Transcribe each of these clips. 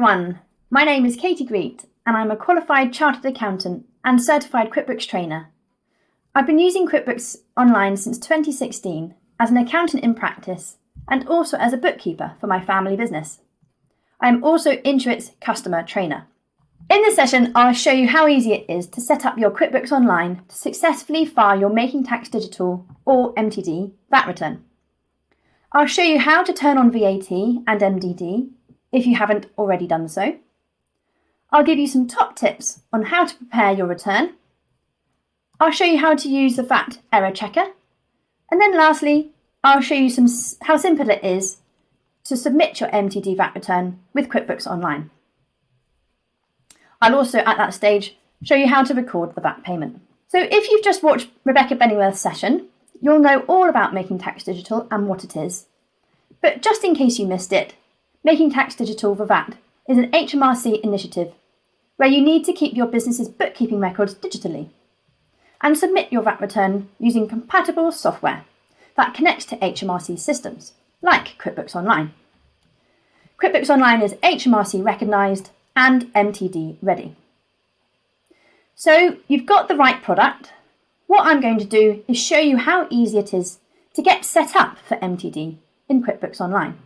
everyone, my name is Katie Greet and I'm a qualified chartered accountant and certified QuickBooks trainer. I've been using QuickBooks Online since 2016 as an accountant in practice and also as a bookkeeper for my family business. I am also Intuit's customer trainer. In this session, I'll show you how easy it is to set up your QuickBooks Online to successfully file your Making Tax Digital or MTD VAT return. I'll show you how to turn on VAT and MTD if you haven't already done so. I'll give you some top tips on how to prepare your return. I'll show you how to use the VAT Error Checker. And then lastly, I'll show you how simple it is to submit your MTD VAT return with QuickBooks Online. I'll also, at that stage, show you how to record the VAT payment. So if you've just watched Rebecca Bennyworth's session, you'll know all about Making Tax Digital and what it is. But just in case you missed it, Making Tax Digital for VAT is an HMRC initiative where you need to keep your business's bookkeeping records digitally and submit your VAT return using compatible software that connects to HMRC systems, like QuickBooks Online. QuickBooks Online is HMRC recognised and MTD ready. So you've got the right product. What I'm going to do is show you how easy it is to get set up for MTD in QuickBooks Online.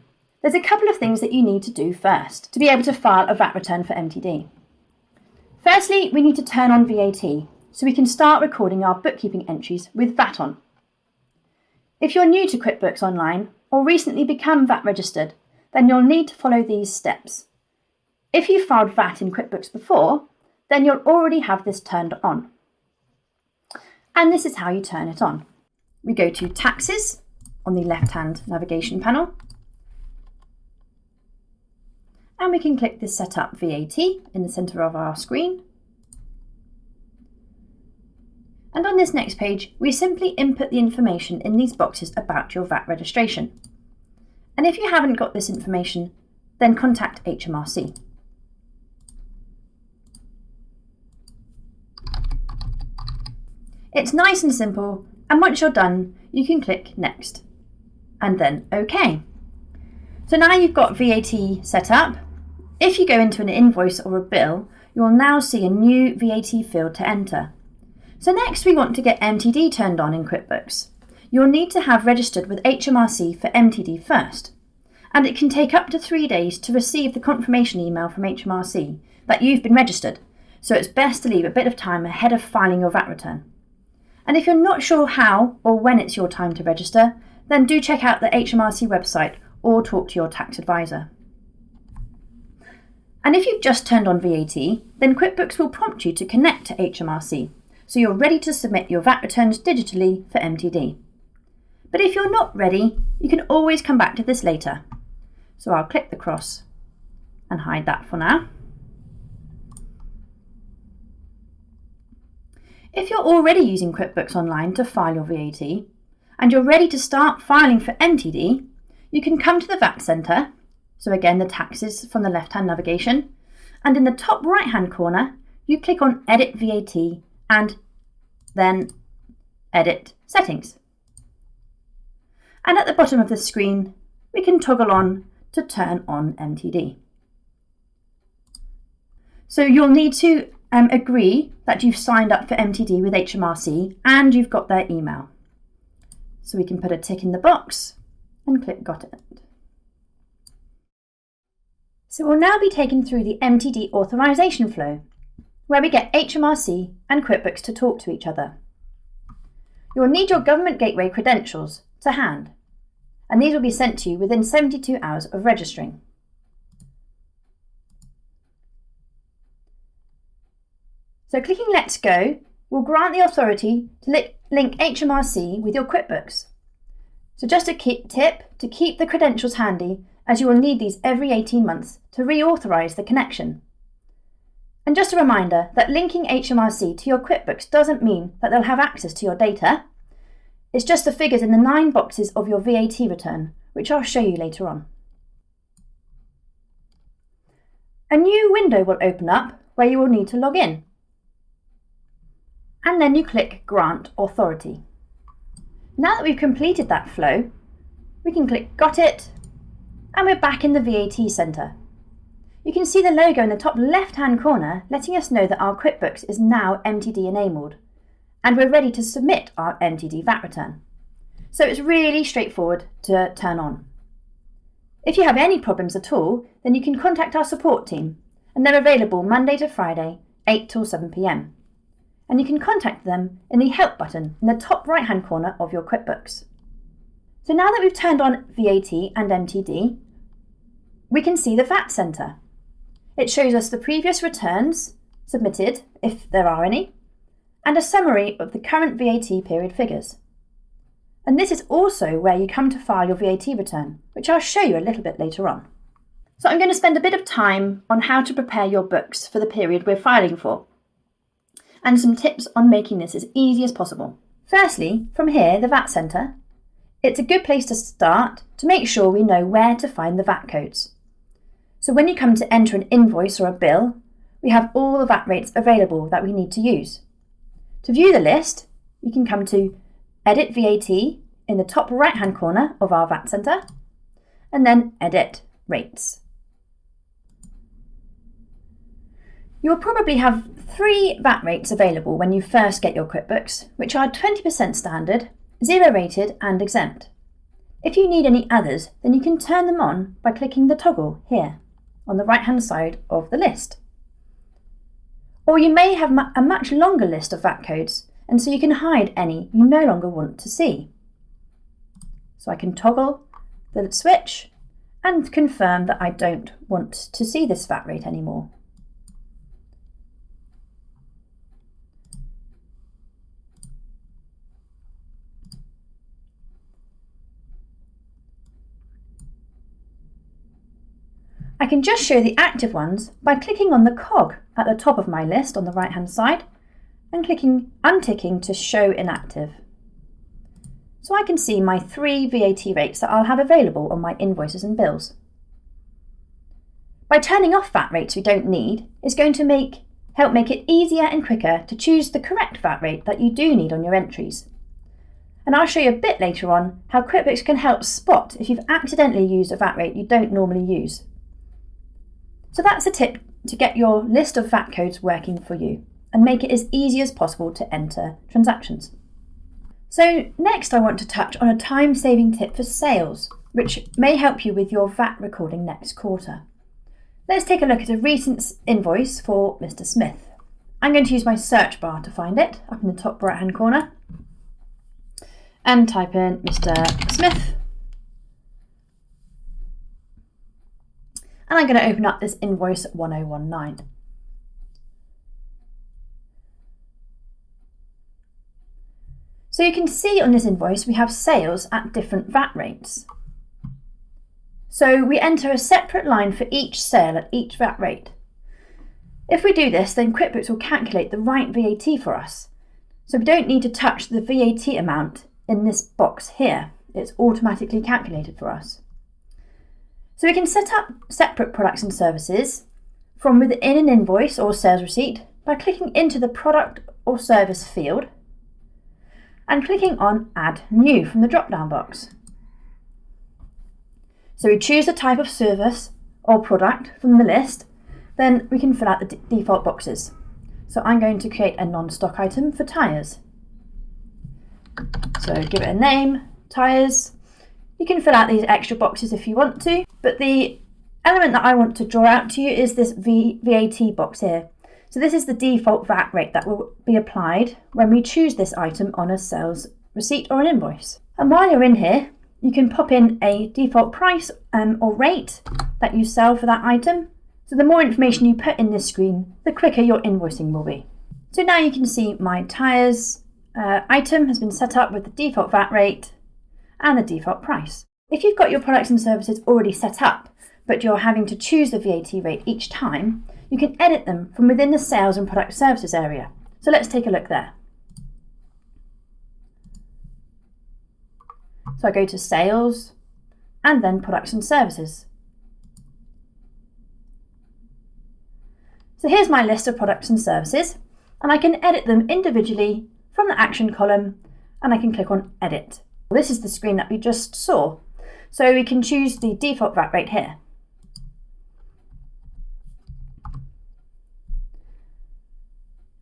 There's a couple of things that you need to do first to be able to file a VAT return for MTD. Firstly, we need to turn on VAT so we can start recording our bookkeeping entries with VAT on. If you're new to QuickBooks Online or recently become VAT registered, then you'll need to follow these steps. If you filed VAT in QuickBooks before, then you'll already have this turned on. And this is how you turn it on. We go to Taxes on the left-hand navigation panel. And we can click this Set Up VAT in the centre of our screen. And on this next page, we simply input the information in these boxes about your VAT registration. And if you haven't got this information, then contact HMRC. It's nice and simple, and once you're done, you can click Next, and then OK. So now you've got VAT set up. If you go into an invoice or a bill, you'll now see a new VAT field to enter. So next we want to get MTD turned on in QuickBooks. You'll need to have registered with HMRC for MTD first, and it can take up to 3 days to receive the confirmation email from HMRC that you've been registered, so it's best to leave a bit of time ahead of filing your VAT return. And if you're not sure how or when it's your time to register, then do check out the HMRC website or talk to your tax advisor. And if you've just turned on VAT, then QuickBooks will prompt you to connect to HMRC, so you're ready to submit your VAT returns digitally for MTD. But if you're not ready, you can always come back to this later. So I'll click the cross and hide that for now. If you're already using QuickBooks Online to file your VAT, and you're ready to start filing for MTD, you can come to the VAT Centre, so again the taxes from the left-hand navigation, and in the top right-hand corner, you click on Edit VAT and then Edit Settings. And at the bottom of the screen, we can toggle on to turn on MTD. So you'll need to agree that you've signed up for MTD with HMRC and you've got their email. So we can put a tick in the box and click Got It. So we'll now be taken through the MTD authorisation flow, where we get HMRC and QuickBooks to talk to each other. You'll need your Government Gateway credentials to hand, and these will be sent to you within 72 hours of registering. So clicking Let's Go will grant the authority to link HMRC with your QuickBooks. So just a tip to keep the credentials handy, as you will need these every 18 months to reauthorise the connection. And just a reminder that linking HMRC to your QuickBooks doesn't mean that they'll have access to your data. It's just the figures in the 9 boxes of your VAT return, which I'll show you later on. A new window will open up where you will need to log in. And then you click Grant Authority. Now that we've completed that flow, we can click Got It, and we're back in the VAT Centre. you can see the logo in the top left-hand corner letting us know that our QuickBooks is now MTD enabled and we're ready to submit our MTD VAT return. So it's really straightforward to turn on. If you have any problems at all, then you can contact our support team, and they're available Monday to Friday, 8 till 7 p.m. And you can contact them in the Help button in the top right-hand corner of your QuickBooks. So now that we've turned on VAT and MTD, we can see the VAT Centre. It shows us the previous returns submitted, if there are any, and a summary of the current VAT period figures. And this is also where you come to file your VAT return, which I'll show you a little bit later on. So I'm going to spend a bit of time on how to prepare your books for the period we're filing for, and some tips on making this as easy as possible. Firstly, from here, the VAT Centre, it's a good place to start to make sure we know where to find the VAT codes. So when you come to enter an invoice or a bill, we have all the VAT rates available that we need to use. To view the list, you can come to Edit VAT in the top right-hand corner of our VAT Centre, and then Edit Rates. You'll probably have 3 VAT rates available when you first get your QuickBooks, which are 20% standard, 0 rated and exempt. If you need any others, then you can turn them on by clicking the toggle here on the right-hand side of the list. Or you may have a much longer list of VAT codes, and so you can hide any you no longer want to see. So I can toggle the switch and confirm that I don't want to see this VAT rate anymore. I can just show the active ones by clicking on the cog at the top of my list on the right hand side and unticking to show inactive. So I can see my 3 VAT rates that I'll have available on my invoices and bills. By turning off VAT rates we don't need, it's going to help make it easier and quicker to choose the correct VAT rate that you do need on your entries. And I'll show you a bit later on how QuickBooks can help spot if you've accidentally used a VAT rate you don't normally use. So that's a tip to get your list of VAT codes working for you and make it as easy as possible to enter transactions. So next I want to touch on a time-saving tip for sales, which may help you with your VAT recording next quarter. Let's take a look at a recent invoice for Mr. Smith. I'm going to use my search bar to find it up in the top right-hand corner and type in Mr. Smith. And I'm going to open up this invoice 1019. So you can see on this invoice we have sales at different VAT rates. So we enter a separate line for each sale at each VAT rate. If we do this, then QuickBooks will calculate the right VAT for us. So we don't need to touch the VAT amount in this box here. It's automatically calculated for us. So we can set up separate products and services from within an invoice or sales receipt by clicking into the product or service field and clicking on Add New from the drop-down box. So we choose the type of service or product from the list, then we can fill out the default boxes. So I'm going to create a non-stock item for tyres. So give it a name, tyres. You can fill out these extra boxes if you want to, but the element that I want to draw out to you is this VAT box here. So this is the default VAT rate that will be applied when we choose this item on a sales receipt or an invoice. And while you're in here, you can pop in a default price or rate that you sell for that item. So the more information you put in this screen, the quicker your invoicing will be. So now you can see my tyres item has been set up with the default VAT rate and the default price. If you've got your products and services already set up, but you're having to choose the VAT rate each time, you can edit them from within the Sales and Product Services area. So let's take a look there. So I go to Sales and then Products and Services. So here's my list of products and services, and I can edit them individually from the Action column, and I can click on Edit. This is the screen that we just saw. So we can choose the default VAT rate here.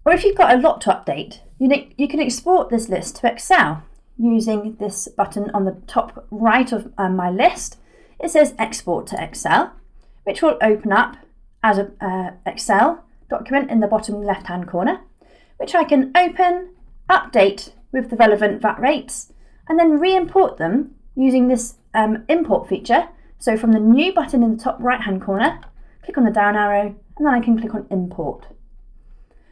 Or if you've got a lot to update, you can export this list to Excel using this button on the top right of my list. It says Export to Excel, which will open up as an Excel document in the bottom left-hand corner, which I can open, update with the relevant VAT rates, and then re-import them using this import feature. So from the new button in the top right-hand corner, click on the down arrow, and then I can click on Import.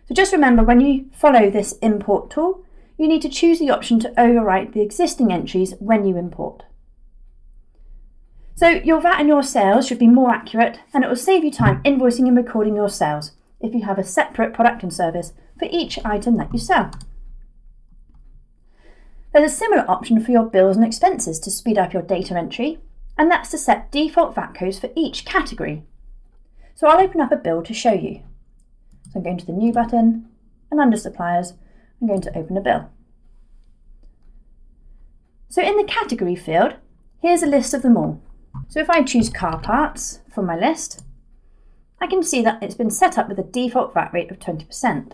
So just remember, when you follow this import tool, you need to choose the option to overwrite the existing entries when you import. So your VAT and your sales should be more accurate, and it will save you time invoicing and recording your sales if you have a separate product and service for each item that you sell. There's a similar option for your bills and expenses to speed up your data entry, and that's to set default VAT codes for each category. So I'll open up a bill to show you. So I'm going to the New button, and under Suppliers, I'm going to open a bill. So in the category field, here's a list of them all. So if I choose car parts from my list, I can see that it's been set up with a default VAT rate of 20%.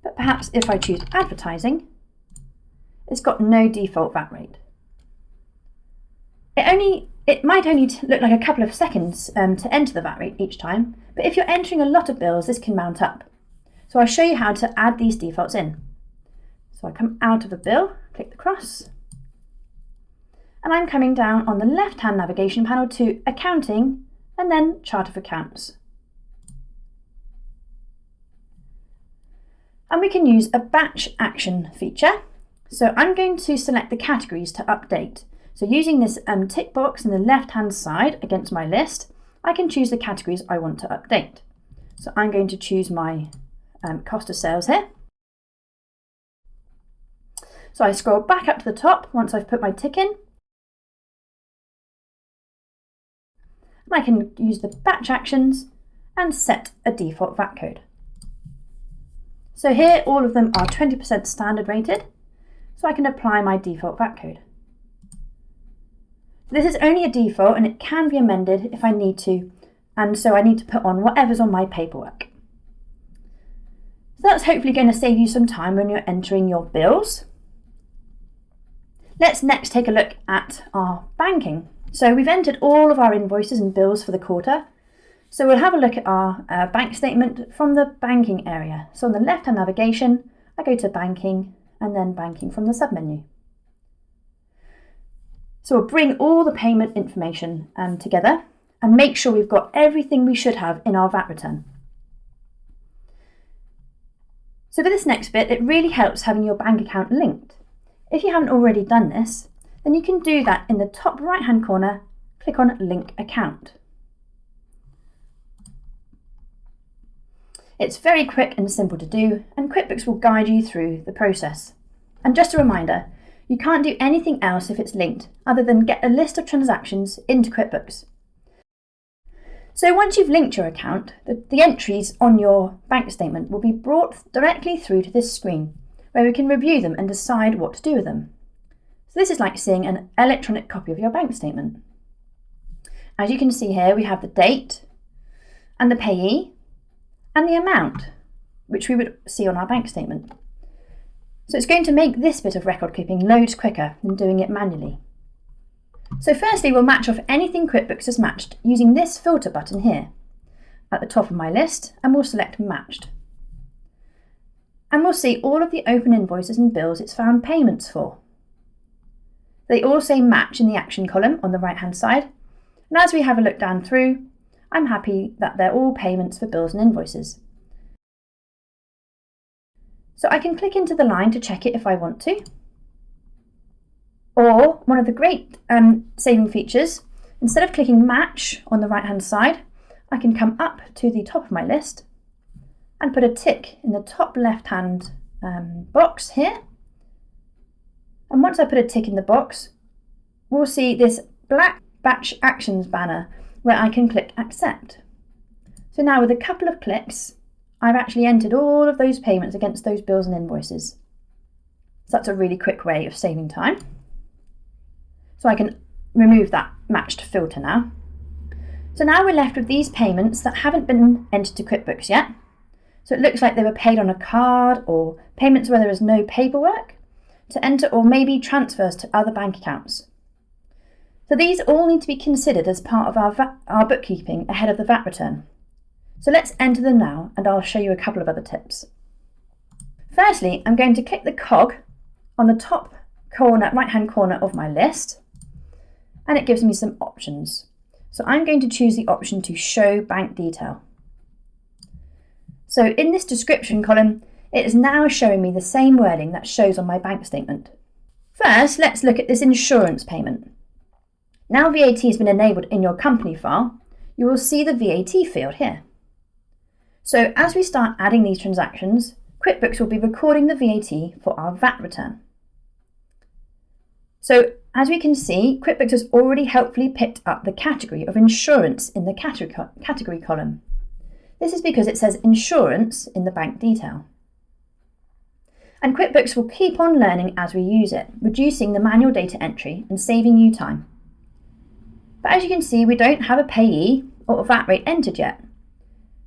But perhaps if I choose advertising, it's got no default VAT rate. It might only look like a couple of seconds to enter the VAT rate each time, but if you're entering a lot of bills, this can mount up. So I'll show you how to add these defaults in. So I come out of a bill, click the cross, and I'm coming down on the left-hand navigation panel to Accounting and then Chart of Accounts. And we can use a batch action feature. So I'm going to select the categories to update. So using this tick box in the left-hand side against my list, I can choose the categories I want to update. So I'm going to choose my cost of sales here. So I scroll back up to the top once I've put my tick in. And I can use the batch actions and set a default VAT code. So here all of them are 20% standard rated, so I can apply my default VAT code. This is only a default and it can be amended if I need to, and so I need to put on whatever's on my paperwork. So that's hopefully going to save you some time when you're entering your bills. Let's next take a look at our banking. So we've entered all of our invoices and bills for the quarter. So we'll have a look at our bank statement from the banking area. So on the left-hand navigation, I go to banking and then banking from the submenu. So we'll bring all the payment information together and make sure we've got everything we should have in our VAT return. So for this next bit, it really helps having your bank account linked. If you haven't already done this, then you can do that in the top right-hand corner, click on Link Account. It's very quick and simple to do, and QuickBooks will guide you through the process. And just a reminder, you can't do anything else if it's linked, other than get a list of transactions into QuickBooks. So once you've linked your account, the entries on your bank statement will be brought directly through to this screen, where we can review them and decide what to do with them. So this is like seeing an electronic copy of your bank statement. As you can see here, we have the date and the payee and the amount, which we would see on our bank statement. So it's going to make this bit of record keeping loads quicker than doing it manually. So firstly, we'll match off anything QuickBooks has matched using this filter button here at the top of my list, and we'll select Matched. And we'll see all of the open invoices and bills it's found payments for. They all say match in the action column on the right hand side, and as we have a look down through, I'm happy that they're all payments for bills and invoices. So I can click into the line to check it if I want to. Or one of the great saving features, instead of clicking match on the right hand side, I can come up to the top of my list and put a tick in the top left hand box here. And once I put a tick in the box, we'll see this black batch actions banner where I can click accept. So now with a couple of clicks, I've actually entered all of those payments against those bills and invoices. So that's a really quick way of saving time. So I can remove that matched filter now. So now we're left with these payments that haven't been entered to QuickBooks yet. So it looks like they were paid on a card, or payments where there is no paperwork to enter, or maybe transfers to other bank accounts. So these all need to be considered as part of our bookkeeping ahead of the VAT return. So let's enter them now, and I'll show you a couple of other tips. Firstly, I'm going to click the cog on the top corner, right-hand corner of my list, and it gives me some options. So I'm going to choose the option to show bank detail. So in this description column, it is now showing me the same wording that shows on my bank statement. First, let's look at this insurance payment. Now VAT has been enabled in your company file, you will see the VAT field here. So as we start adding these transactions, QuickBooks will be recording the VAT for our VAT return. So as we can see, QuickBooks has already helpfully picked up the category of insurance in the category column. This is because it says insurance in the bank detail. And QuickBooks will keep on learning as we use it, reducing the manual data entry and saving you time. But as you can see, we don't have a payee or a VAT rate entered yet.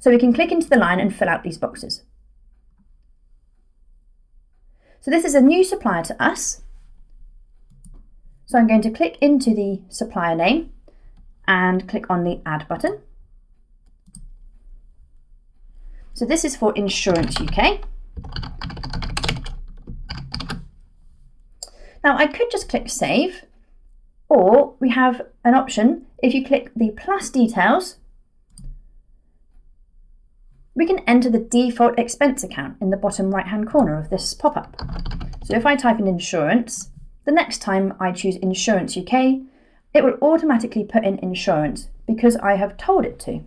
So we can click into the line and fill out these boxes. So this is a new supplier to us. So I'm going to click into the supplier name and click on the Add button. So this is for Insurance UK. Now I could just click Save, or we have an option, if you click the plus details, we can enter the default expense account in the bottom right-hand corner of this pop-up. So if I type in insurance, the next time I choose Insurance UK, it will automatically put in insurance because I have told it to.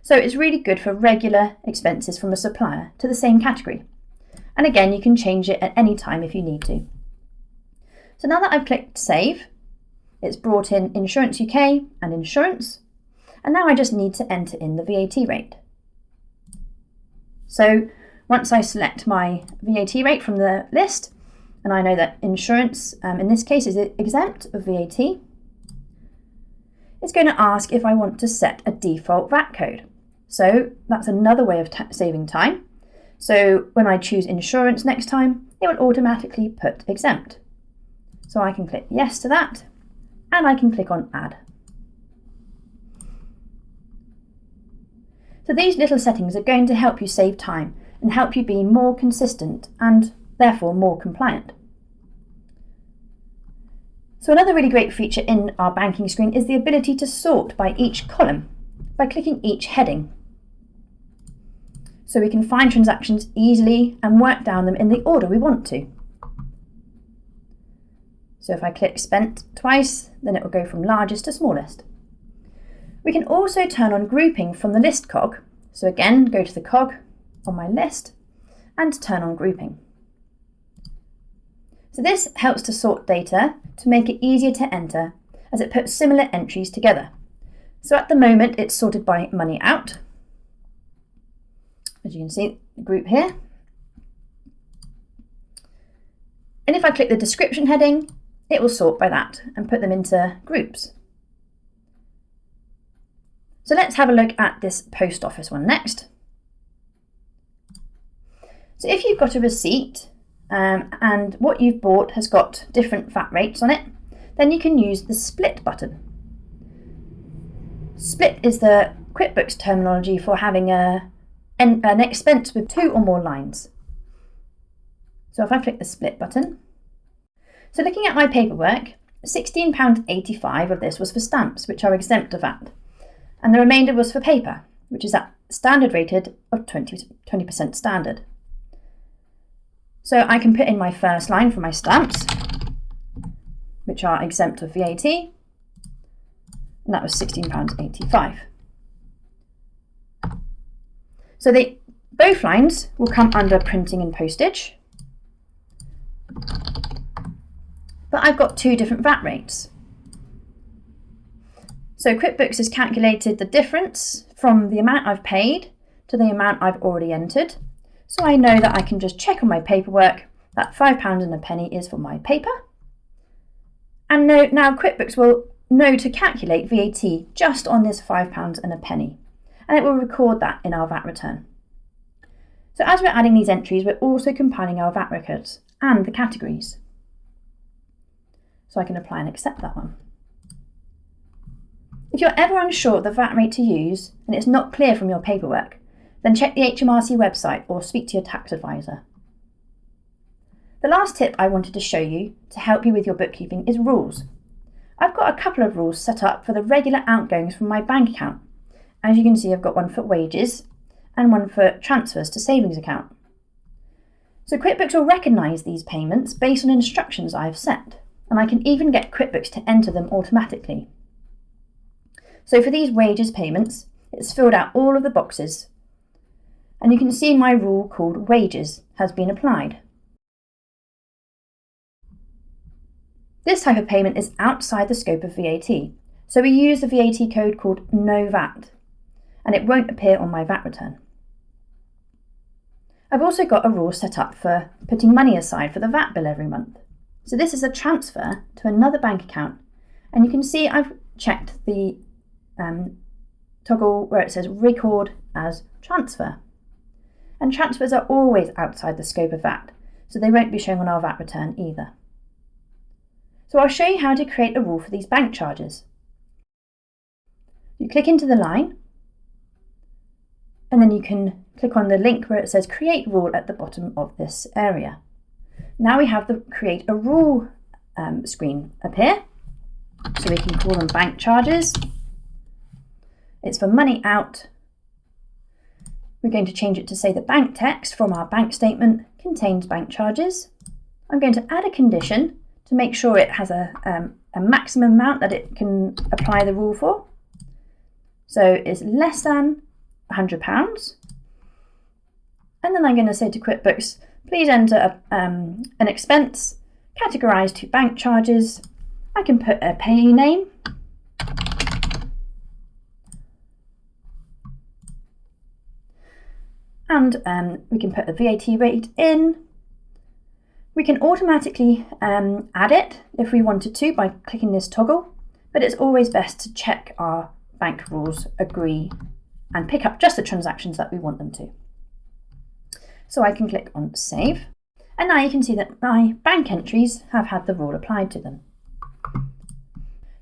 So it's really good for regular expenses from a supplier to the same category. And again, you can change it at any time if you need to. So now that I've clicked Save, it's brought in Insurance UK and Insurance, and now I just need to enter in the VAT rate. So once I select my VAT rate from the list, and I know that insurance in this case is exempt of VAT, it's going to ask if I want to set a default VAT code. So that's another way of saving time. So when I choose insurance next time, it will automatically put exempt. So I can click yes to that, and I can click on Add. So these little settings are going to help you save time and help you be more consistent and therefore more compliant. So another really great feature in our banking screen is the ability to sort by each column by clicking each heading. So we can find transactions easily and work down them in the order we want to. So if I click Spent twice, then it will go from largest to smallest. We can also turn on grouping from the list cog. So again, go to the cog on my list and turn on grouping. So this helps to sort data to make it easier to enter as it puts similar entries together. So at the moment it's sorted by money out. As you can see, the group here. And if I click the description heading, it will sort by that and put them into groups. So let's have a look at this post office one next. So if you've got a receipt and what you've bought has got different VAT rates on it, then you can use the split button. Split is the QuickBooks terminology for having an expense with 2 or more lines. So if I click the split button, so looking at my paperwork, £16.85 of this was for stamps, which are exempt of VAT. And the remainder was for paper, which is at standard rated of 20% standard. So I can put in my first line for my stamps, which are exempt of VAT, and that was £16.85. So both lines will come under printing and postage, but I've got 2 different VAT rates. So QuickBooks has calculated the difference from the amount I've paid to the amount I've already entered. So I know that I can just check on my paperwork that £5 and a penny is for my paper. And now QuickBooks will know to calculate VAT just on this £5 and a penny, and it will record that in our VAT return. So as we're adding these entries, we're also compiling our VAT records and the categories. So I can apply and accept that one. If you're ever unsure of the VAT rate to use and it's not clear from your paperwork, then check the HMRC website or speak to your tax advisor. The last tip I wanted to show you to help you with your bookkeeping is rules. I've got a couple of rules set up for the regular outgoings from my bank account. As you can see, I've got one for wages and one for transfers to savings account. So QuickBooks will recognise these payments based on instructions I've set, and I can even get QuickBooks to enter them automatically. So for these wages payments, it's filled out all of the boxes, and you can see my rule called wages has been applied. This type of payment is outside the scope of VAT, so we use the VAT code called no VAT, and it won't appear on my VAT return. I've also got a rule set up for putting money aside for the VAT bill every month. So this is a transfer to another bank account, and you can see I've checked the toggle where it says record as transfer. And transfers are always outside the scope of VAT, so they won't be shown on our VAT return either. So I'll show you how to create a rule for these bank charges. You click into the line, and then you can click on the link where it says create rule at the bottom of this area. Now we have the create a rule screen appear, so we can call them bank charges. It's for money out. We're going to change it to say the bank text from our bank statement contains bank charges. I'm going to add a condition to make sure it has a maximum amount that it can apply the rule for. So it's less than £100. And then I'm going to say to QuickBooks, please enter an expense categorised to bank charges. I can put a payee name. And we can put the VAT rate in. We can automatically add it if we wanted to by clicking this toggle, but it's always best to check our bank rules, agree, and pick up just the transactions that we want them to. So I can click on save, and now you can see that my bank entries have had the rule applied to them.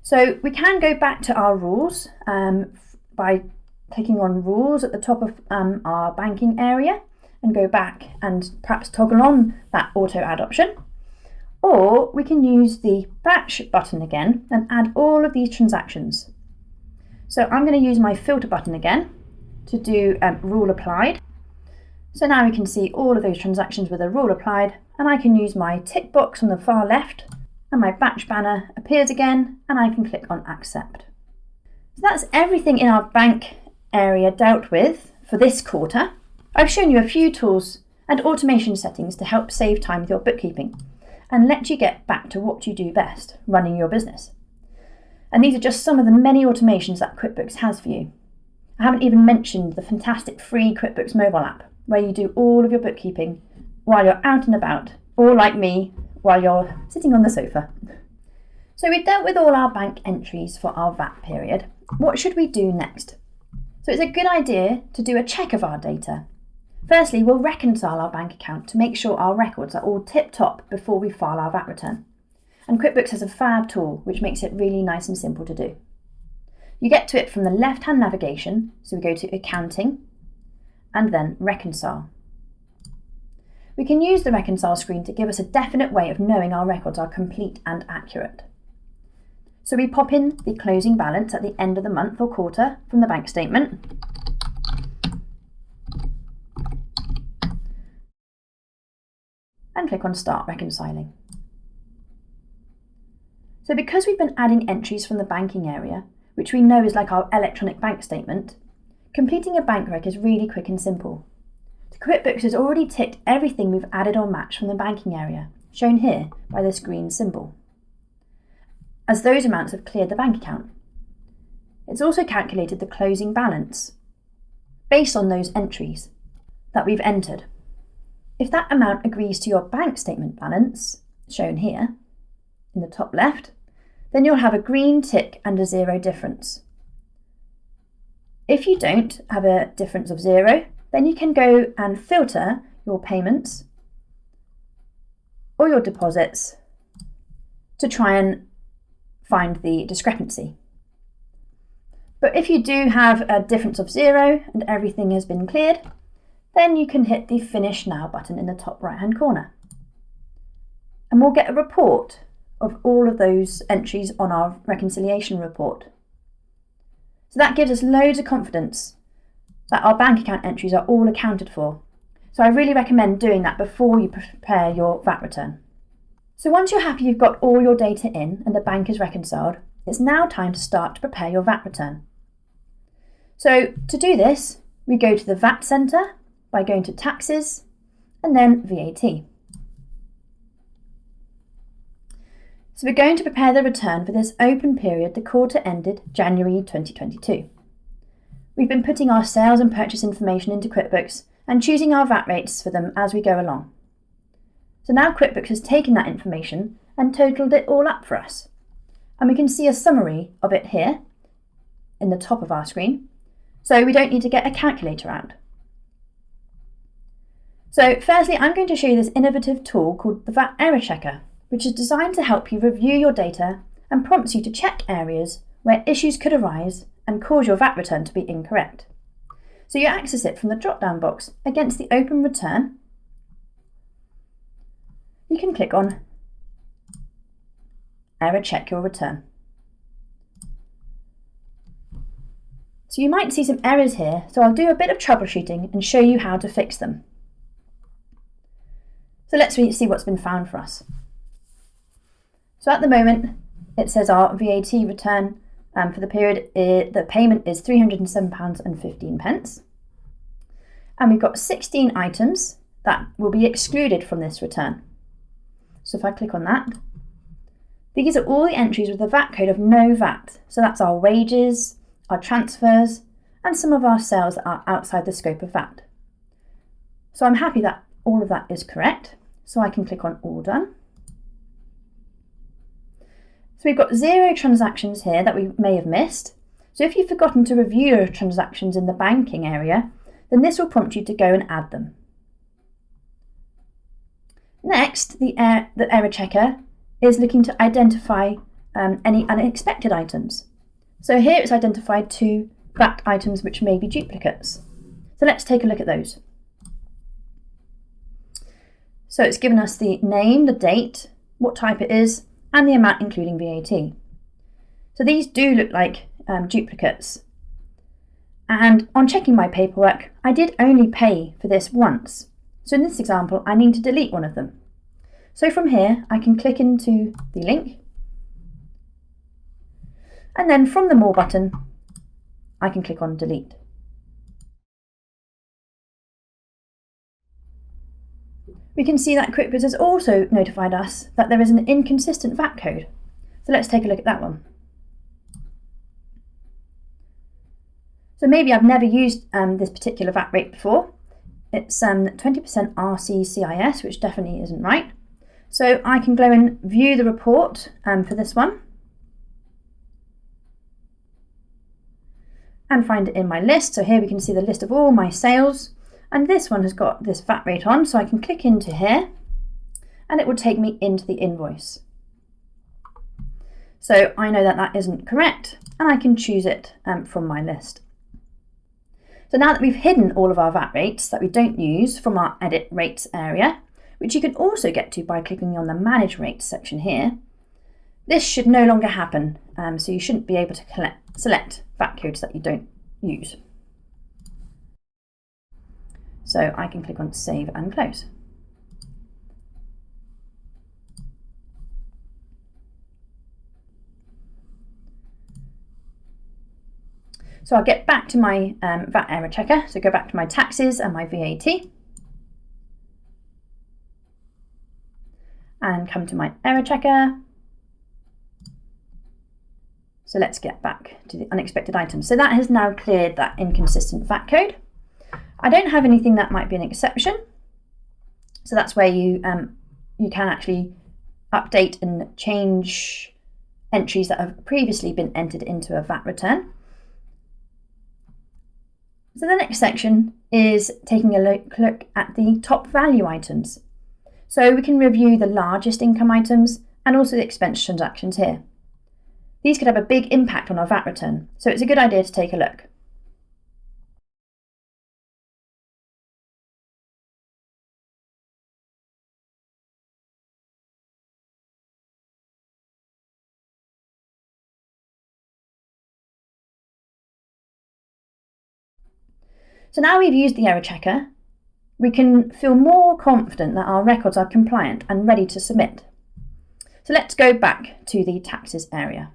So we can go back to our rules by clicking on rules at the top of our banking area and go back and perhaps toggle on that auto add option. Or we can use the batch button again and add all of these transactions. So I'm going to use my filter button again to do rule applied. So now we can see all of those transactions with a rule applied, and I can use my tick box on the far left and my batch banner appears again, and I can click on accept. So that's everything in our bank area dealt with for this quarter. I've shown you a few tools and automation settings to help save time with your bookkeeping and let you get back to what you do best, running your business. And these are just some of the many automations that QuickBooks has for you. I haven't even mentioned the fantastic free QuickBooks mobile app, where you do all of your bookkeeping while you're out and about, or like me, while you're sitting on the sofa. So we've dealt with all our bank entries for our VAT period. What should we do next? So it's a good idea to do a check of our data. Firstly, we'll reconcile our bank account to make sure our records are all tip-top before we file our VAT return. And QuickBooks has a fab tool which makes it really nice and simple to do. You get to it from the left-hand navigation, so we go to Accounting and then Reconcile. We can use the Reconcile screen to give us a definite way of knowing our records are complete and accurate. So we pop in the closing balance at the end of the month or quarter from the bank statement. And click on Start Reconciling. So because we've been adding entries from the banking area, which we know is like our electronic bank statement, completing a bank rec is really quick and simple. QuickBooks has already ticked everything we've added or matched from the banking area, shown here by this green symbol, as those amounts have cleared the bank account. It's also calculated the closing balance based on those entries that we've entered. If that amount agrees to your bank statement balance, shown here in the top left, then you'll have a green tick and a 0 difference. If you don't have a difference of 0, then you can go and filter your payments or your deposits to try and find the discrepancy. But if you do have a difference of 0 and everything has been cleared, then you can hit the Finish Now button in the top right-hand corner. And we'll get a report of all of those entries on our reconciliation report. So that gives us loads of confidence that our bank account entries are all accounted for. So I really recommend doing that before you prepare your VAT return. So once you're happy you've got all your data in and the bank is reconciled, it's now time to start to prepare your VAT return. So to do this, we go to the VAT Centre by going to Taxes and then VAT. So we're going to prepare the return for this open period. The quarter ended January 2022. We've been putting our sales and purchase information into QuickBooks and choosing our VAT rates for them as we go along. So now QuickBooks has taken that information and totaled it all up for us. And we can see a summary of it here in the top of our screen. So we don't need to get a calculator out. So firstly, I'm going to show you this innovative tool called the VAT Error Checker, which is designed to help you review your data and prompts you to check areas where issues could arise and cause your VAT return to be incorrect. So you access it from the drop-down box against the open return. You can click on Error Check Your Return. So you might see some errors here, so I'll do a bit of troubleshooting and show you how to fix them. So let's see what's been found for us. So at the moment, it says our VAT return for the period, the payment is £307.15. And we've got 16 items that will be excluded from this return. So if I click on that, these are all the entries with the VAT code of no VAT. So that's our wages, our transfers, and some of our sales that are outside the scope of VAT. So I'm happy that all of that is correct. So I can click on All Done. So we've got 0 transactions here that we may have missed. So if you've forgotten to review your transactions in the banking area, then this will prompt you to go and add them. Next, the Error Checker is looking to identify any unexpected items. So here it's identified 2 VAT items which may be duplicates. So let's take a look at those. So it's given us the name, the date, what type it is, and the amount including VAT. So these do look like duplicates. And on checking my paperwork, I did only pay for this once. So in this example, I need to delete one of them. So from here, I can click into the link. And then from the More button, I can click on Delete. We can see that QuickBooks has also notified us that there is an inconsistent VAT code. So let's take a look at that one. So maybe I've never used this particular VAT rate before. It's 20% RCCIS, which definitely isn't right. So I can go and view the report for this one and find it in my list. So here we can see the list of all my sales, and this one has got this VAT rate on, so I can click into here and it will take me into the invoice. So I know that that isn't correct and I can choose it from my list. So now that we've hidden all of our VAT rates that we don't use from our Edit Rates area, which you can also get to by clicking on the Manage Rates section here, this should no longer happen, so you shouldn't be able to select VAT codes that you don't use. So I can click on Save and Close. So I'll get back to my VAT Error Checker, so go back to my taxes and my VAT. And come to my Error Checker. So let's get back to the unexpected items. So that has now cleared that inconsistent VAT code. I don't have anything that might be an exception. So that's where you can actually update and change entries that have previously been entered into a VAT return. So the next section is taking a look at the top value items. So we can review the largest income items and also the expense transactions here. These could have a big impact on our VAT return, so it's a good idea to take a look. So now we've used the error checker, we can feel more confident that our records are compliant and ready to submit. So let's go back to the taxes area.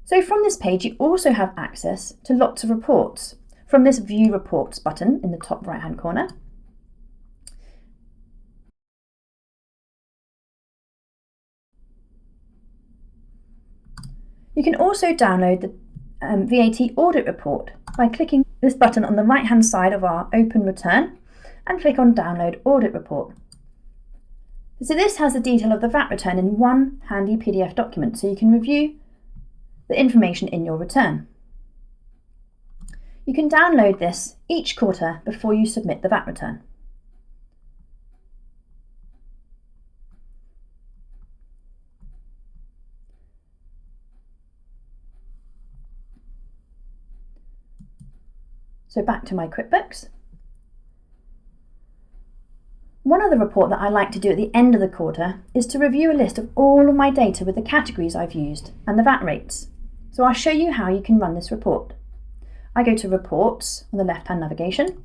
So from this page, you also have access to lots of reports from this View Reports button in the top right-hand corner. You can also download the VAT audit report by clicking this button on the right-hand side of our open return and click on Download Audit Report. So this has the detail of the VAT return in one handy PDF document, so you can review the information in your return. You can download this each quarter before you submit the VAT return. So back to my QuickBooks. One other report that I like to do at the end of the quarter is to review a list of all of my data with the categories I've used and the VAT rates. So I'll show you how you can run this report. I go to Reports on the left-hand navigation,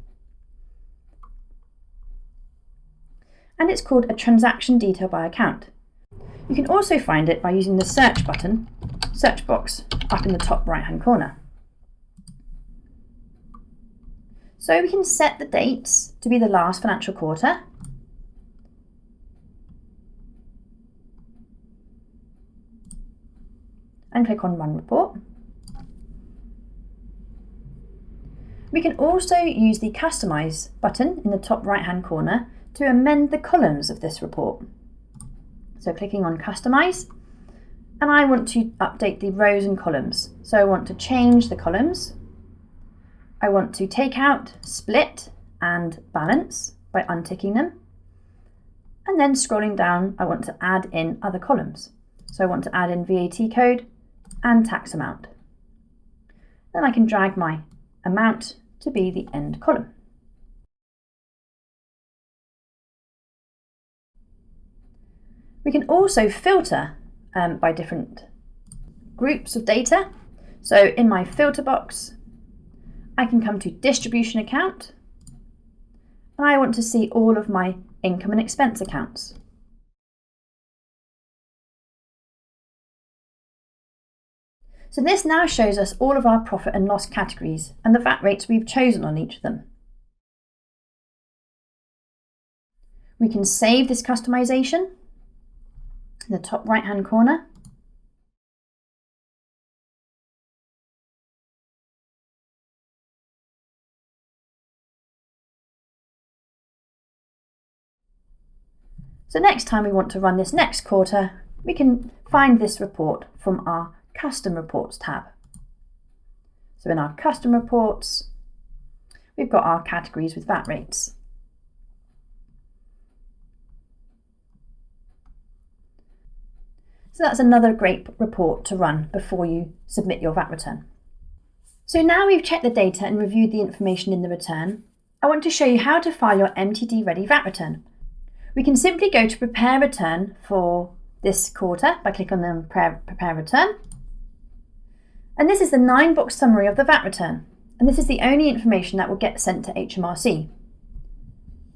and it's called a Transaction Detail by Account. You can also find it by using the search button, search box, up in the top right-hand corner. So we can set the dates to be the last financial quarter. And click on Run Report. We can also use the Customize button in the top right-hand corner to amend the columns of this report. So clicking on Customize, and I want to update the rows and columns. So I want to change the columns. I want to take out Split and Balance by unticking them. And then scrolling down, I want to add in other columns. So I want to add in VAT code and tax amount. Then I can drag my amount to be the end column. We can also filter by different groups of data. So in my filter box, I can come to Distribution Account, and I want to see all of my income and expense accounts. So this now shows us all of our profit and loss categories and the VAT rates we've chosen on each of them. We can save this customization in the top right-hand corner. So next time we want to run this next quarter, we can find this report from our Custom Reports tab. So in our Custom Reports, we've got our categories with VAT rates. So that's another great report to run before you submit your VAT return. So now we've checked the data and reviewed the information in the return, I want to show you how to file your MTD Ready VAT return. We can simply go to Prepare Return for this quarter by clicking on Prepare Return. And this is the 9-box summary of the VAT return. And this is the only information that will get sent to HMRC.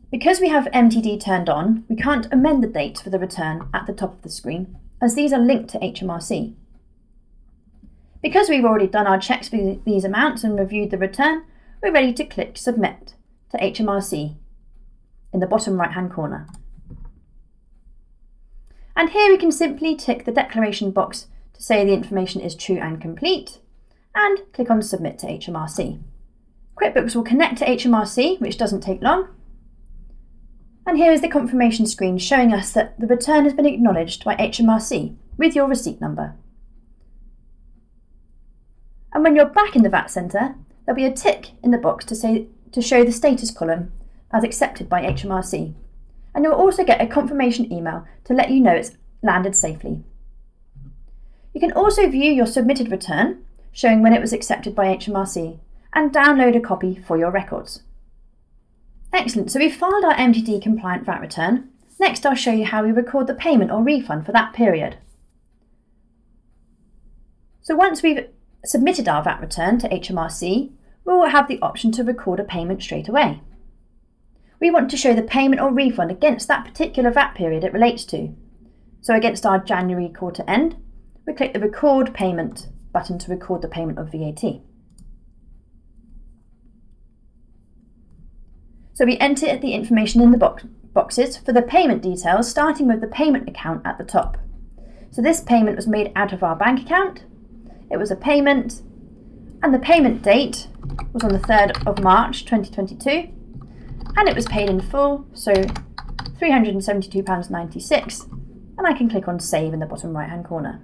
Because we have MTD turned on, we can't amend the date for the return at the top of the screen, as these are linked to HMRC. Because we've already done our checks for these amounts and reviewed the return, we're ready to click Submit to HMRC in the bottom right-hand corner. And here we can simply tick the declaration box to say the information is true and complete, and click on Submit to HMRC. QuickBooks will connect to HMRC, which doesn't take long, And here is the confirmation screen showing us that the return has been acknowledged by HMRC with your receipt number. And when you're back in the VAT Centre, there'll be a tick in the box to show the status column as accepted by HMRC. And you'll also get a confirmation email to let you know it's landed safely. You can also view your submitted return, showing when it was accepted by HMRC, and download a copy for your records. Excellent, so we've filed our MTD compliant VAT return. Next I'll show you how we record the payment or refund for that period. So once we've submitted our VAT return to HMRC, we will have the option to record a payment straight away. We want to show the payment or refund against that particular VAT period it relates to. So against our January quarter end, we click the Record Payment button to record the payment of VAT. So we enter the information in the boxes for the payment details, starting with the payment account at the top. So this payment was made out of our bank account. It was a payment, and the payment date was on the 3rd of March 2022, and it was paid in full, so £372.96, and I can click on Save in the bottom right hand corner.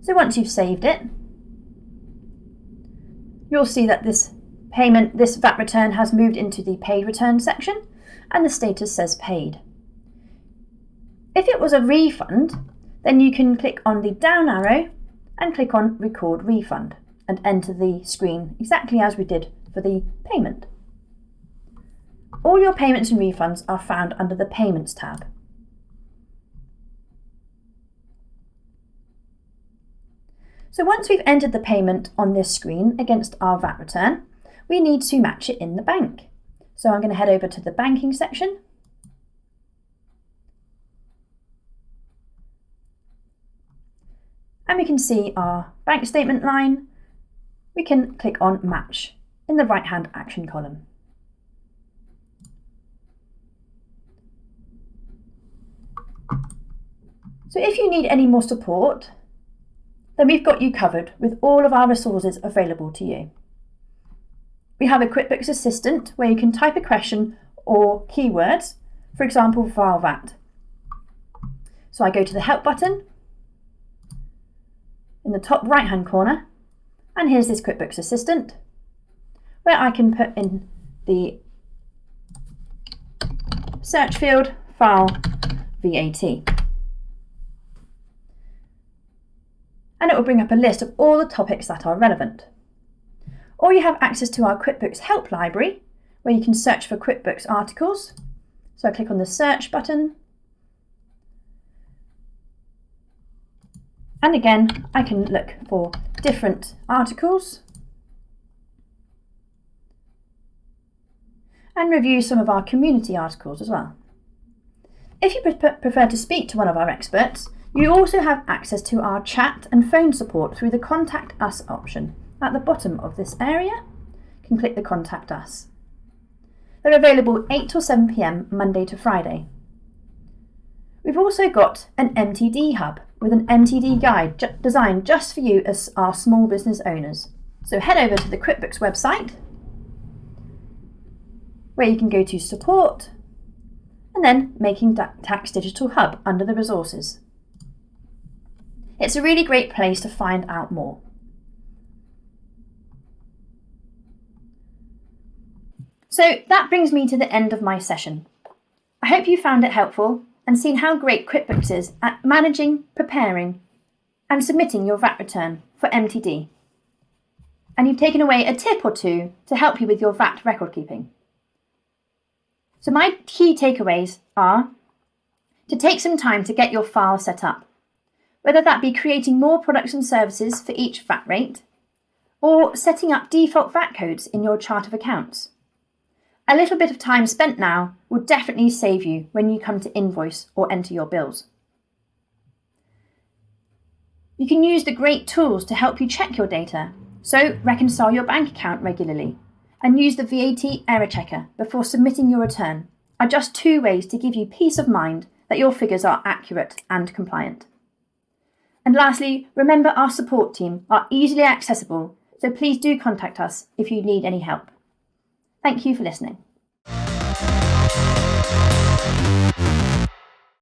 So once you've saved it, you'll see that this VAT return has moved into the Paid Return section, and the status says Paid. If it was a refund, then you can click on the down arrow and click on Record Refund and enter the screen exactly as we did for the payment. All your payments and refunds are found under the Payments tab. So once we've entered the payment on this screen against our VAT return, we need to match it in the bank. So I'm going to head over to the banking section. And we can see our bank statement line. We can click on Match in the right-hand action column. So if you need any more support, then we've got you covered with all of our resources available to you. We have a QuickBooks Assistant where you can type a question or keywords, for example, file VAT. So I go to the Help button in the top right-hand corner, and here's this QuickBooks Assistant where I can put in the search field, file VAT. And it will bring up a list of all the topics that are relevant. Or you have access to our QuickBooks Help library, where you can search for QuickBooks articles. So I click on the search button. And again, I can look for different articles and review some of our community articles as well. If you prefer to speak to one of our experts, you also have access to our chat and phone support through the Contact Us option at the bottom of this area. You can click the Contact Us. They're available 8 till 7 p.m. Monday to Friday. We've also got an MTD hub with an MTD guide designed just for you as our small business owners. So head over to the QuickBooks website, where you can go to Support and then Making Tax Digital Hub under the resources. It's a really great place to find out more. So that brings me to the end of my session. I hope you found it helpful and seen how great QuickBooks is at managing, preparing and submitting your VAT return for MTD. And you've taken away a tip or two to help you with your VAT record keeping. So my key takeaways are to take some time to get your file set up, whether that be creating more products and services for each VAT rate or setting up default VAT codes in your chart of accounts. A little bit of time spent now will definitely save you when you come to invoice or enter your bills. You can use the great tools to help you check your data, so reconcile your bank account regularly and use the VAT Error Checker before submitting your return are just 2 ways to give you peace of mind that your figures are accurate and compliant. And lastly, remember our support team are easily accessible, so please do contact us if you need any help. Thank you for listening.